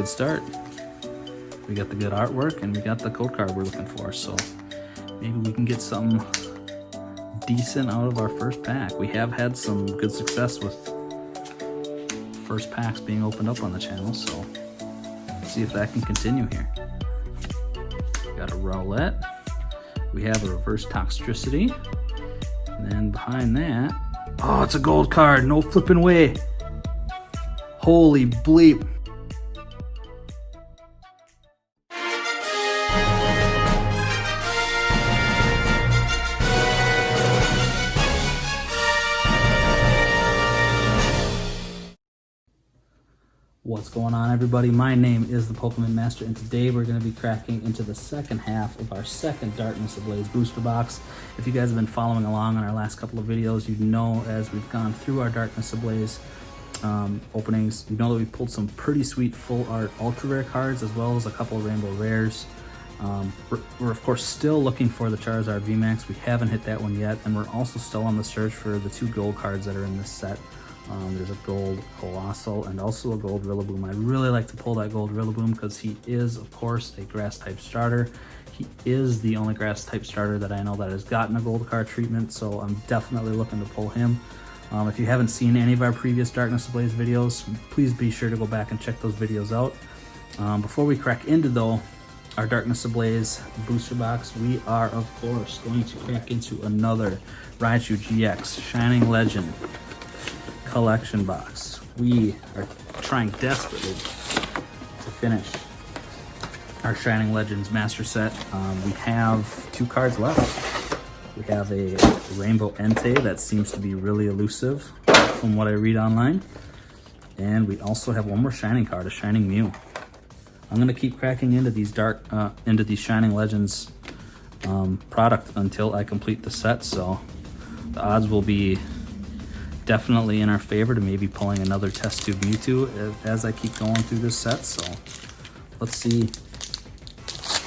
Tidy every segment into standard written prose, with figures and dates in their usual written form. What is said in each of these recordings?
Good start. We got the good artwork and we got the code card we're looking for, so maybe we can get something decent out of our first pack. We have had some good success with first packs being opened up on the channel, so let's see if that can continue here. Got a roulette. We have a reverse toxicity. And then behind that, oh, it's a gold card, no flipping way. Holy bleep. What's going on, everybody? My name is the Pokemon Master, and today we're going to be cracking into the second half of our second Darkness Ablaze booster box. If you guys have been following along on our last couple of videos, you know, as we've gone through our Darkness Ablaze openings, you know that we've pulled some pretty sweet full art ultra rare cards, as well as a couple of rainbow rares. We're of course still looking for the Charizard VMAX. We haven't hit that one yet, and we're also still on the search for the two gold cards that are in this set. There's a gold Colossal and also a gold Rillaboom. I really like to pull that gold Rillaboom because he is, of course, a grass type starter. He is the only grass type starter that I know that has gotten a gold card treatment, so I'm definitely looking to pull him. If you haven't seen any of our previous Darkness Ablaze videos, please be sure to go back and check those videos out. Before we crack into, though, our Darkness Ablaze booster box, we are, of course, going to crack into another Raichu GX Shining Legend collection box. We are trying desperately to finish our Shining Legends master set. We have two cards left. We have a Rainbow Entei that seems to be really elusive from what I read online, and we also have one more Shining card, a Shining Mew. I'm gonna keep cracking into these Shining Legends product until I complete the set, so the odds will be definitely in our favor to maybe pulling another test tube Mewtwo as I keep going through this set. So let's see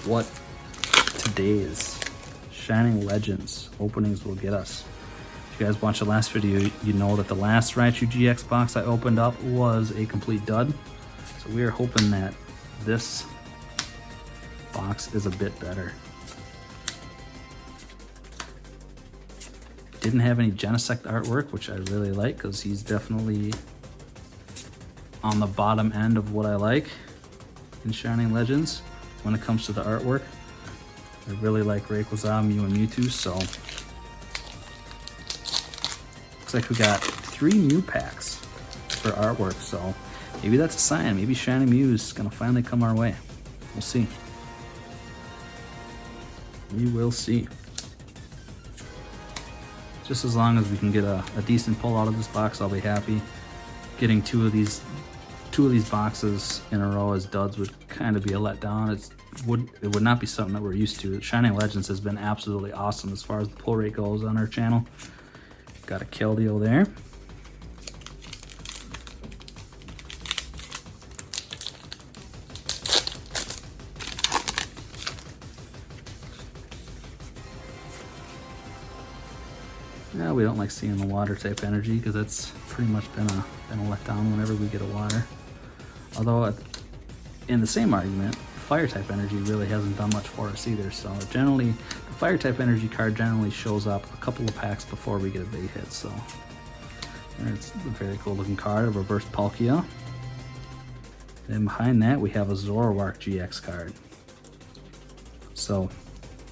what today's Shining Legends openings will get us. If you guys watched the last video, you know that the last Raichu GX box I opened up was a complete dud. So we are hoping that this box is a bit better. Didn't have any Genesect artwork, which I really like because he's definitely on the bottom end of what I like in Shining Legends when it comes to the artwork. I really like Rayquaza, Mew, and Mewtwo, so looks like we got 3 Mew packs for artwork, so maybe that's a sign. Maybe Shining Mew is gonna finally come our way. We'll see. We will see. Just as long as we can get a decent pull out of this box, I'll be happy. Getting two of these boxes in a row as duds would kind of be a letdown. It would not be something that we're used to. Shining Legends has been absolutely awesome as far as the pull rate goes on our channel. Got a Keldeo there. Yeah, we don't like seeing the water type energy because that's pretty much been a letdown whenever we get a water. Although in the same argument, fire type energy really hasn't done much for us either. So generally, the fire type energy card generally shows up a couple of packs before we get a big hit. So it's a very cool looking card, a reverse Palkia. Then behind that we have a Zoroark GX card. So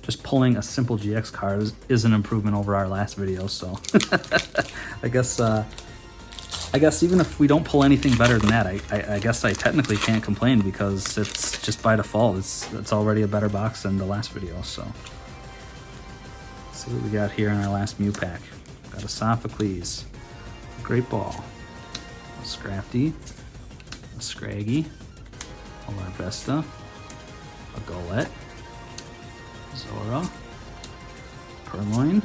just pulling a simple GX card is an improvement over our last video, so I guess even if we don't pull anything better than that, I guess I technically can't complain because it's just by default. It's already a better box than the last video, so let's see what we got here in our last Mew pack. Got a Sophocles, a Great Ball, a Scrafty, a Scraggy, a Larvesta, a Golett, Zora, Purloin.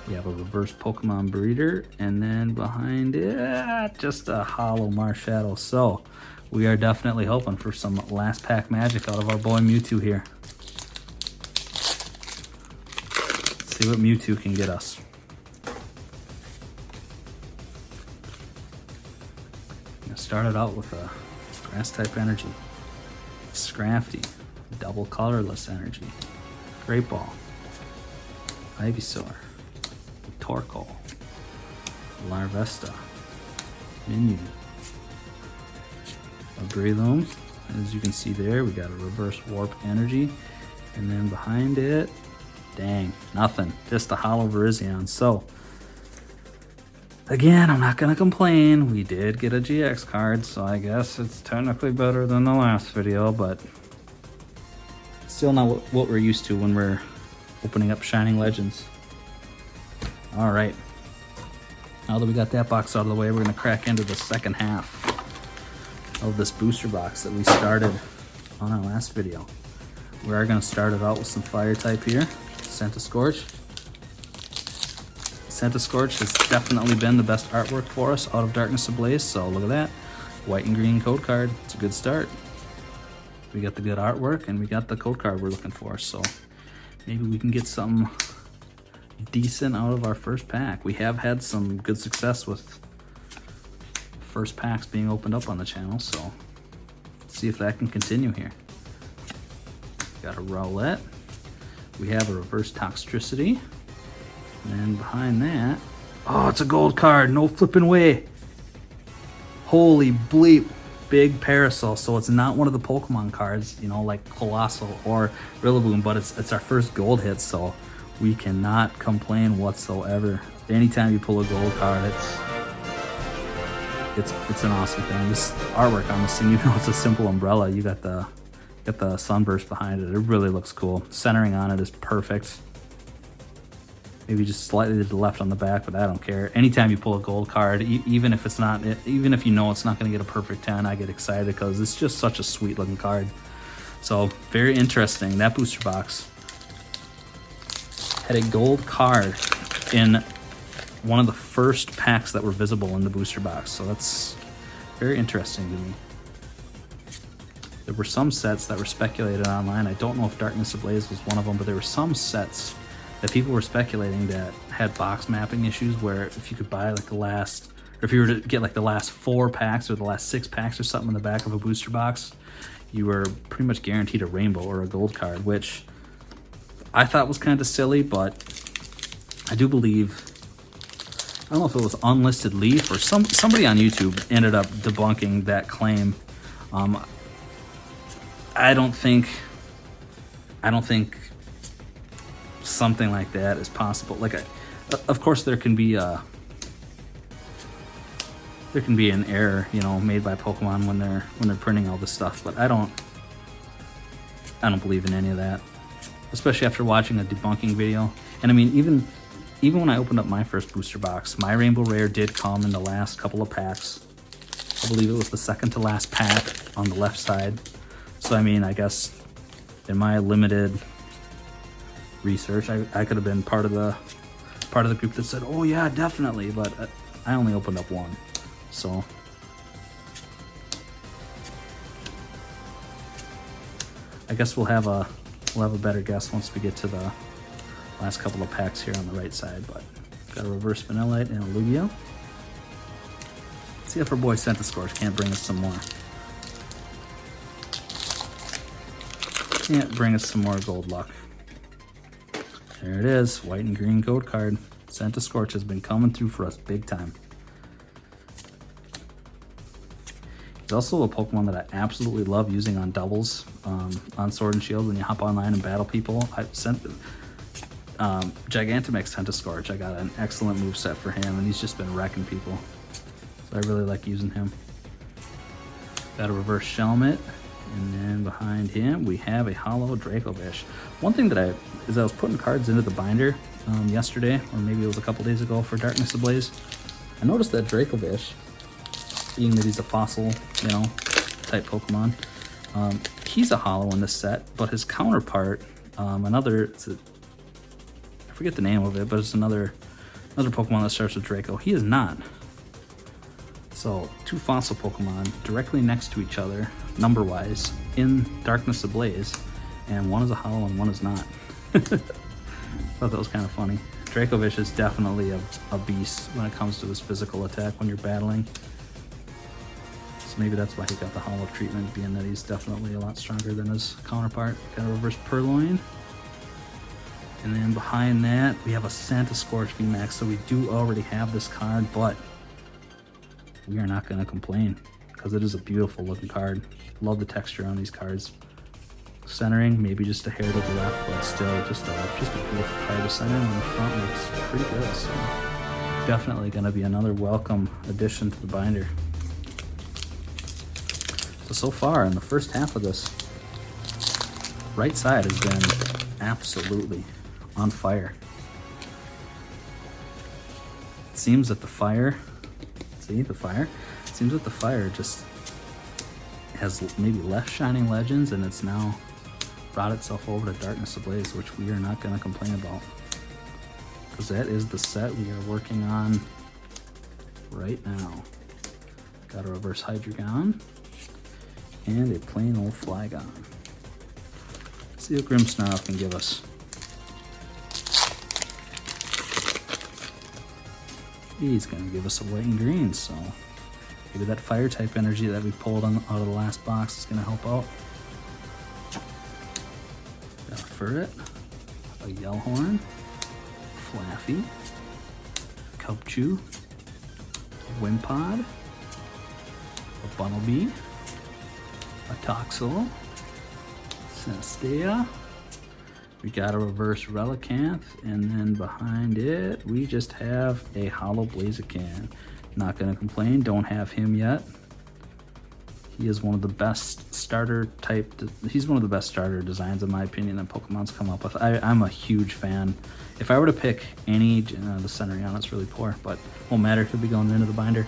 We have a reverse Pokemon Breeder, and then behind it, just a hollow Marshadow. So we are definitely hoping for some last pack magic out of our boy Mewtwo here. Let's see what Mewtwo can get us. Started out with a grass type energy. Scrafty, double colorless energy, Great Ball, Ivysaur, Torkoal, Larvesta, Minion, a Breloom. As you can see there, we got a reverse warp energy, and then behind it, dang, nothing, just a hollow Virizion. So again, I'm not gonna complain. We did get a GX card, so I guess it's technically better than the last video, but still not what we're used to when we're opening up Shining Legends. All right, now that we got that box out of the way, we're gonna crack into the second half of this booster box that we started on our last video. We are gonna start it out with some fire type here, Centiskorch. Centiskorch has definitely been the best artwork for us out of Darkness Ablaze, so look at that. White and green code card, it's a good start. We got the good artwork and we got the code card we're looking for, so maybe we can get something decent out of our first pack. We have had some good success with first packs being opened up on the channel, so let's see if that can continue here. Got a Rowlet. We have a reverse Toxtricity. And then behind that, oh, it's a gold card, no flipping way. Holy bleep, big Parasol. So it's not one of the Pokemon cards, you know, like Colossal or Rillaboom, but it's our first gold hit, so we cannot complain whatsoever. Anytime you pull a gold card, it's an awesome thing. This artwork on this thing, even though it's a simple umbrella, you got the sunburst behind it. It really looks cool. Centering on it is perfect. Maybe just slightly to the left on the back, but I don't care. Anytime you pull a gold card, even if it's not, even if you know it's not going to get a perfect 10, I get excited because it's just such a sweet looking card. So very interesting. That booster box had a gold card in one of the first packs that were visible in the booster box, so that's very interesting to me. There were some sets that were speculated online. I don't know if Darkness Ablaze was one of them, but there were some sets that people were speculating that had box mapping issues, where if you could buy like the last, or if you were to get like the last 4 packs or the last 6 packs or something in the back of a booster box, you were pretty much guaranteed a rainbow or a gold card, which I thought was kind of silly, but I do believe, I don't know if it was Unlisted Leaf or somebody on YouTube ended up debunking that claim. I don't think something like that is possible. Like, of course, there can be an error, you know, made by Pokemon when they're printing all this stuff. But I don't believe in any of that, especially after watching a debunking video. And I mean, even when I opened up my first booster box, my Rainbow Rare did come in the last couple of packs. I believe it was the second to last pack on the left side. So I mean, I guess in my limited research, I could have been part of the group that said, "Oh yeah, definitely," but I only opened up one, so I guess we'll have a better guess once we get to the last couple of packs here on the right side. But got a reverse Vanillite and a Lugia. Let's see if our boy Centiskorch can't bring us some more. Can't bring us some more gold luck. There it is, white and green code card. Centiskorch has been coming through for us big time. He's also a Pokemon that I absolutely love using on doubles, on Sword and Shield when you hop online and battle people. I sent Gigantamax Centiskorch. I got an excellent moveset for him, and he's just been wrecking people. So I really like using him. Got a reverse Shelmet. And then behind him, we have a hollow Dracovish. One thing that I was putting cards into the binder yesterday, or maybe it was a couple days ago for Darkness Ablaze, I noticed that Dracovish, being that he's a fossil, you know, type Pokemon, he's a hollow in this set, but his counterpart, I forget the name of it, but it's another Pokemon that starts with Draco. He is not. So, 2 fossil Pokemon directly next to each other, number-wise, in Darkness Ablaze, and one is a hollow and one is not. Thought that was kind of funny. Dracovish is definitely a beast when it comes to his physical attack when you're battling. So maybe that's why he got the hollow treatment, being that he's definitely a lot stronger than his counterpart. Got a reverse Purloin. And then behind that, we have a Santa Scorch VMAX. So we do already have this card, but we are not going to complain because it is a beautiful looking card. Love the texture on these cards. Centering, maybe just a hair to the left, but still just a beautiful card. The centering on the front looks pretty good. So definitely going to be another welcome addition to the binder. So far in the first half of this, right side has been absolutely on fire. It seems that the fire, see the fire? It seems that the fire just has maybe left Shining Legends and it's now brought itself over to Darkness Ablaze, which we are not going to complain about. Because that is the set we are working on right now. Got a reverse Hydreigon and a plain old Flygon. Let's see what Grimmsnarl can give us. He's going to give us a white and green, so maybe that fire type energy that we pulled out of the last box is going to help out. Got a Furret, a Yellhorn, Flaffy, Cubchoo, a Wimpod, a Bunnelby, a Toxel, Cinestea. We got a reverse Relicanth, and then behind it, we just have a hollow Blaziken. Not gonna complain, don't have him yet. He is one of the best starter type, he's one of the best starter designs in my opinion that Pokemon's come up with. I'm a huge fan. If I were to pick any, the centering on it's really poor, but won't matter, could be going into the binder.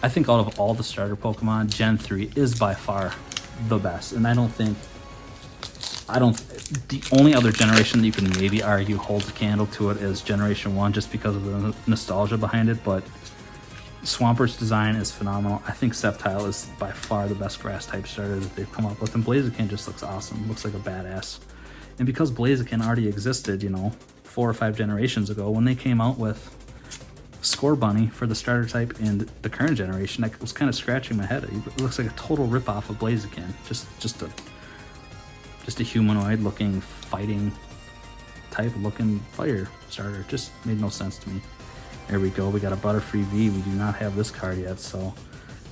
I think out of all the starter Pokemon, Gen 3 is by far the best, and the only other generation that you can maybe argue holds a candle to it is Generation 1 just because of the nostalgia behind it, but Swampert's design is phenomenal. I think Sceptile is by far the best grass type starter that they've come up with, and Blaziken just looks awesome, looks like a badass. And because Blaziken already existed, 4 or 5 generations ago, when they came out with Score Bunny for the starter type in the current generation, I was kind of scratching my head. It looks like a total ripoff of Blaziken, just a humanoid looking fighting type looking fire starter. Just made no sense to me. There we go, we got a Butterfree V. We do not have this card yet, so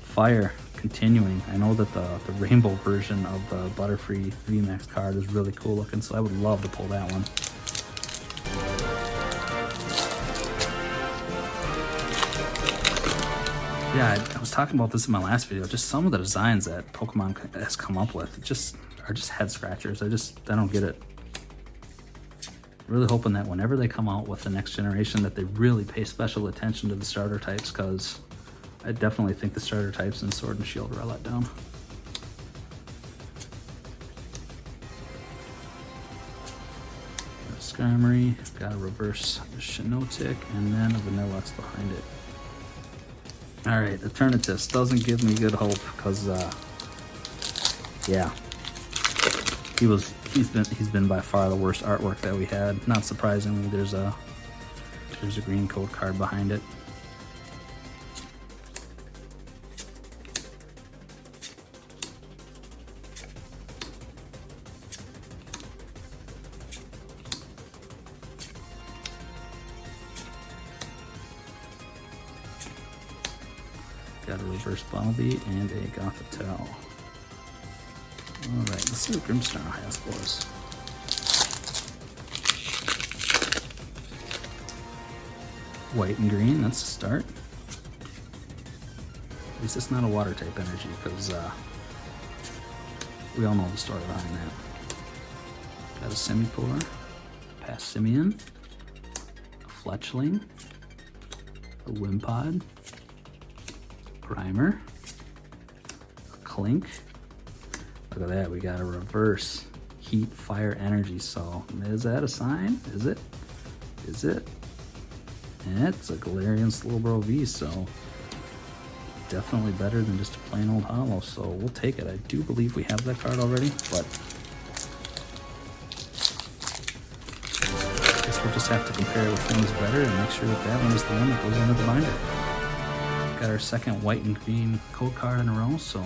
fire continuing. I know that the rainbow version of the Butterfree VMAX card is really cool looking, so I would love to pull that one. Yeah, I was talking about this in my last video. Just some of the designs that Pokemon has come up with are just head scratchers. I don't get it. Really hoping that whenever they come out with the next generation that they really pay special attention to the starter types, because I definitely think the starter types in Sword and Shield are a letdown. Got a Skarmory, got a reverse Shiinotic, and then a Vanilluxe behind it. Alright, Eternatus doesn't give me good hope, because yeah. He's been by far the worst artwork that we had. Not surprisingly, there's a green code card behind it. Got a reverse Bunnelby and a Gothitelle. Alright, let's see what Grimmsnarl has for us. White and green, that's a start. At least it's not a water type energy, because we all know the story behind that. Got a Simipour, Passimian, a Fletchling, a Wimpod, Grimer, a Clink. Look at that, we got a reverse heat fire energy. So is that a sign? Is it? Is it? It's a Galarian Slowbro V, so definitely better than just a plain old hollow, so we'll take it. I do believe we have that card already, but I guess we'll just have to compare which one is better and make sure that that one is the one that goes into the binder. got our second white and green code card in a row, so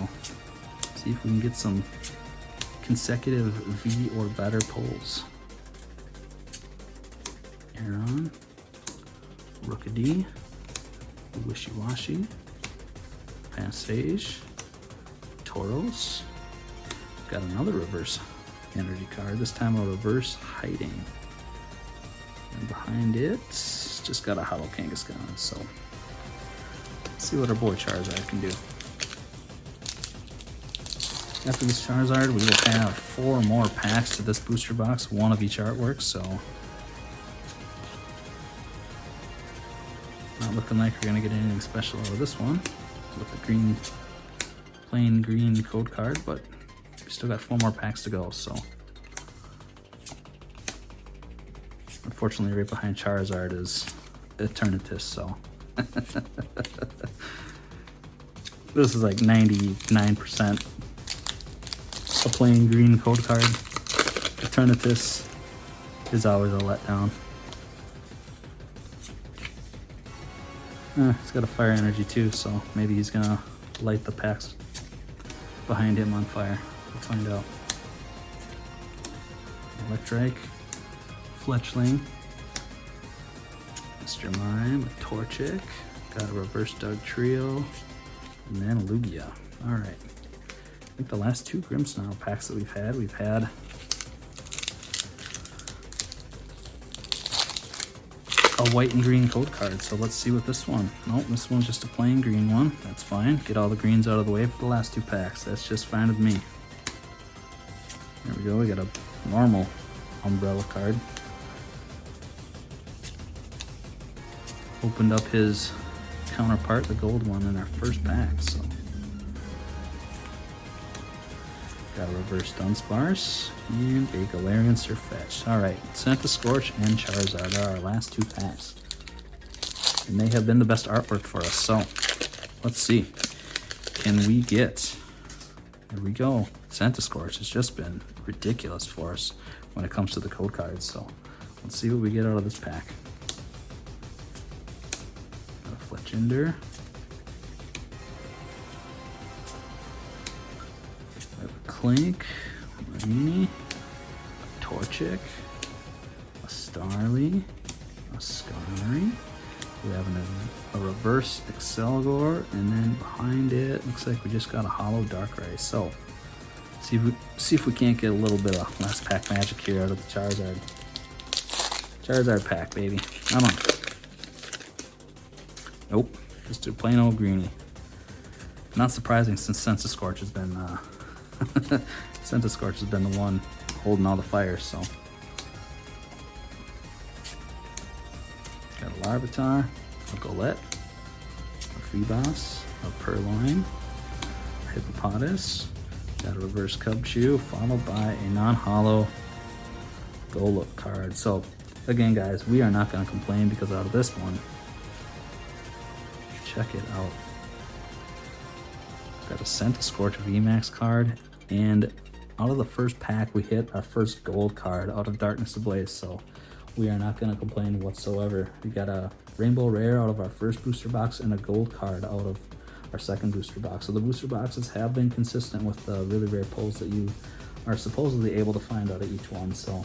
see if we can get some consecutive V or better pulls. Aaron, Rookedy, Wishy Washy, Passage, Tauros. Got another reverse energy card, this time a reverse hiding. And behind it, just got a hollow Kangaskhan, so let's see what our boy Charizard can do. After this Charizard, we will have 4 more packs to this booster box, 1 of each artwork, so not looking like we're gonna get anything special out of this one with the green, plain green code card, but we still got 4 more packs to go, so. Unfortunately, right behind Charizard is Eternatus, so. This is like 99% a plain green code card. Eternatus is always a letdown. He's got a fire energy too, so maybe he's gonna light the packs behind him on fire. We'll find out. Electrike, Fletchling, Mr. Mime, a Torchic, got a reverse Doug Trio, and then Lugia. Alright. I think the last 2 Grimmsnarl packs that we've had a white and green code card, so let's see what this one. Nope, this one's just a plain green one. That's fine. Get all the greens out of the way for the last 2 packs. That's just fine with me. There we go. We got a normal umbrella card. Opened up his counterpart, the gold one, in our first pack, so. Got a reverse Dunsparce and a Galarian Surfetch. Alright, Scorch and Charizard are our last 2 packs. And they have been the best artwork for us, so let's see. Can we get, there we go. Scorch has just been ridiculous for us when it comes to the code cards, so let's see what we get out of this pack. Got a Fletchinder. Clink, Marini, a Torchic, a Starly, a Skarmory. We have a reverse Excelgor, and then behind it looks like we just got a hollow Darkrai. So see if we can't get a little bit of last pack magic here out of the Charizard. Charizard pack, baby. Come on. Nope, just a plain old greenie. Not surprising since Scorch has been Scorch has been the one holding all the fire, so. Got a Larvitar, a Golett, a Feebas, a Purloin, a Hippopotas, got a reverse Cubchoo, followed by a non-hollow Golett card. So, again guys, we are not going to complain because out of this one, check it out. Got a Scorch VMAX card, and out of the first pack we hit our first gold card out of Darkness Ablaze, so we are not going to complain whatsoever. We got a Rainbow Rare out of our first booster box and a gold card out of our second booster box. So the booster boxes have been consistent with the really rare pulls that you are supposedly able to find out of each one. So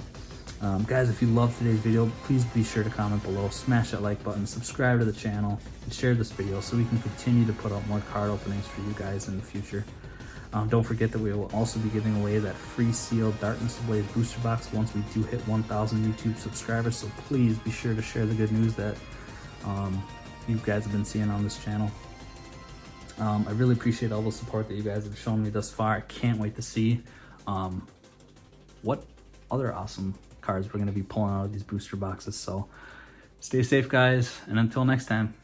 guys, if you loved today's video, please be sure to comment below, smash that like button, subscribe to the channel, and share this video so we can continue to put out more card openings for you guys in the future. Don't forget that we will also be giving away that free sealed Darkness Ablaze booster box once we do hit 1,000 YouTube subscribers, so please be sure to share the good news that you guys have been seeing on this channel. I really appreciate all the support that you guys have shown me thus far. I can't wait to see what other awesome cards we're going to be pulling out of these booster boxes. So stay safe guys, and until next time.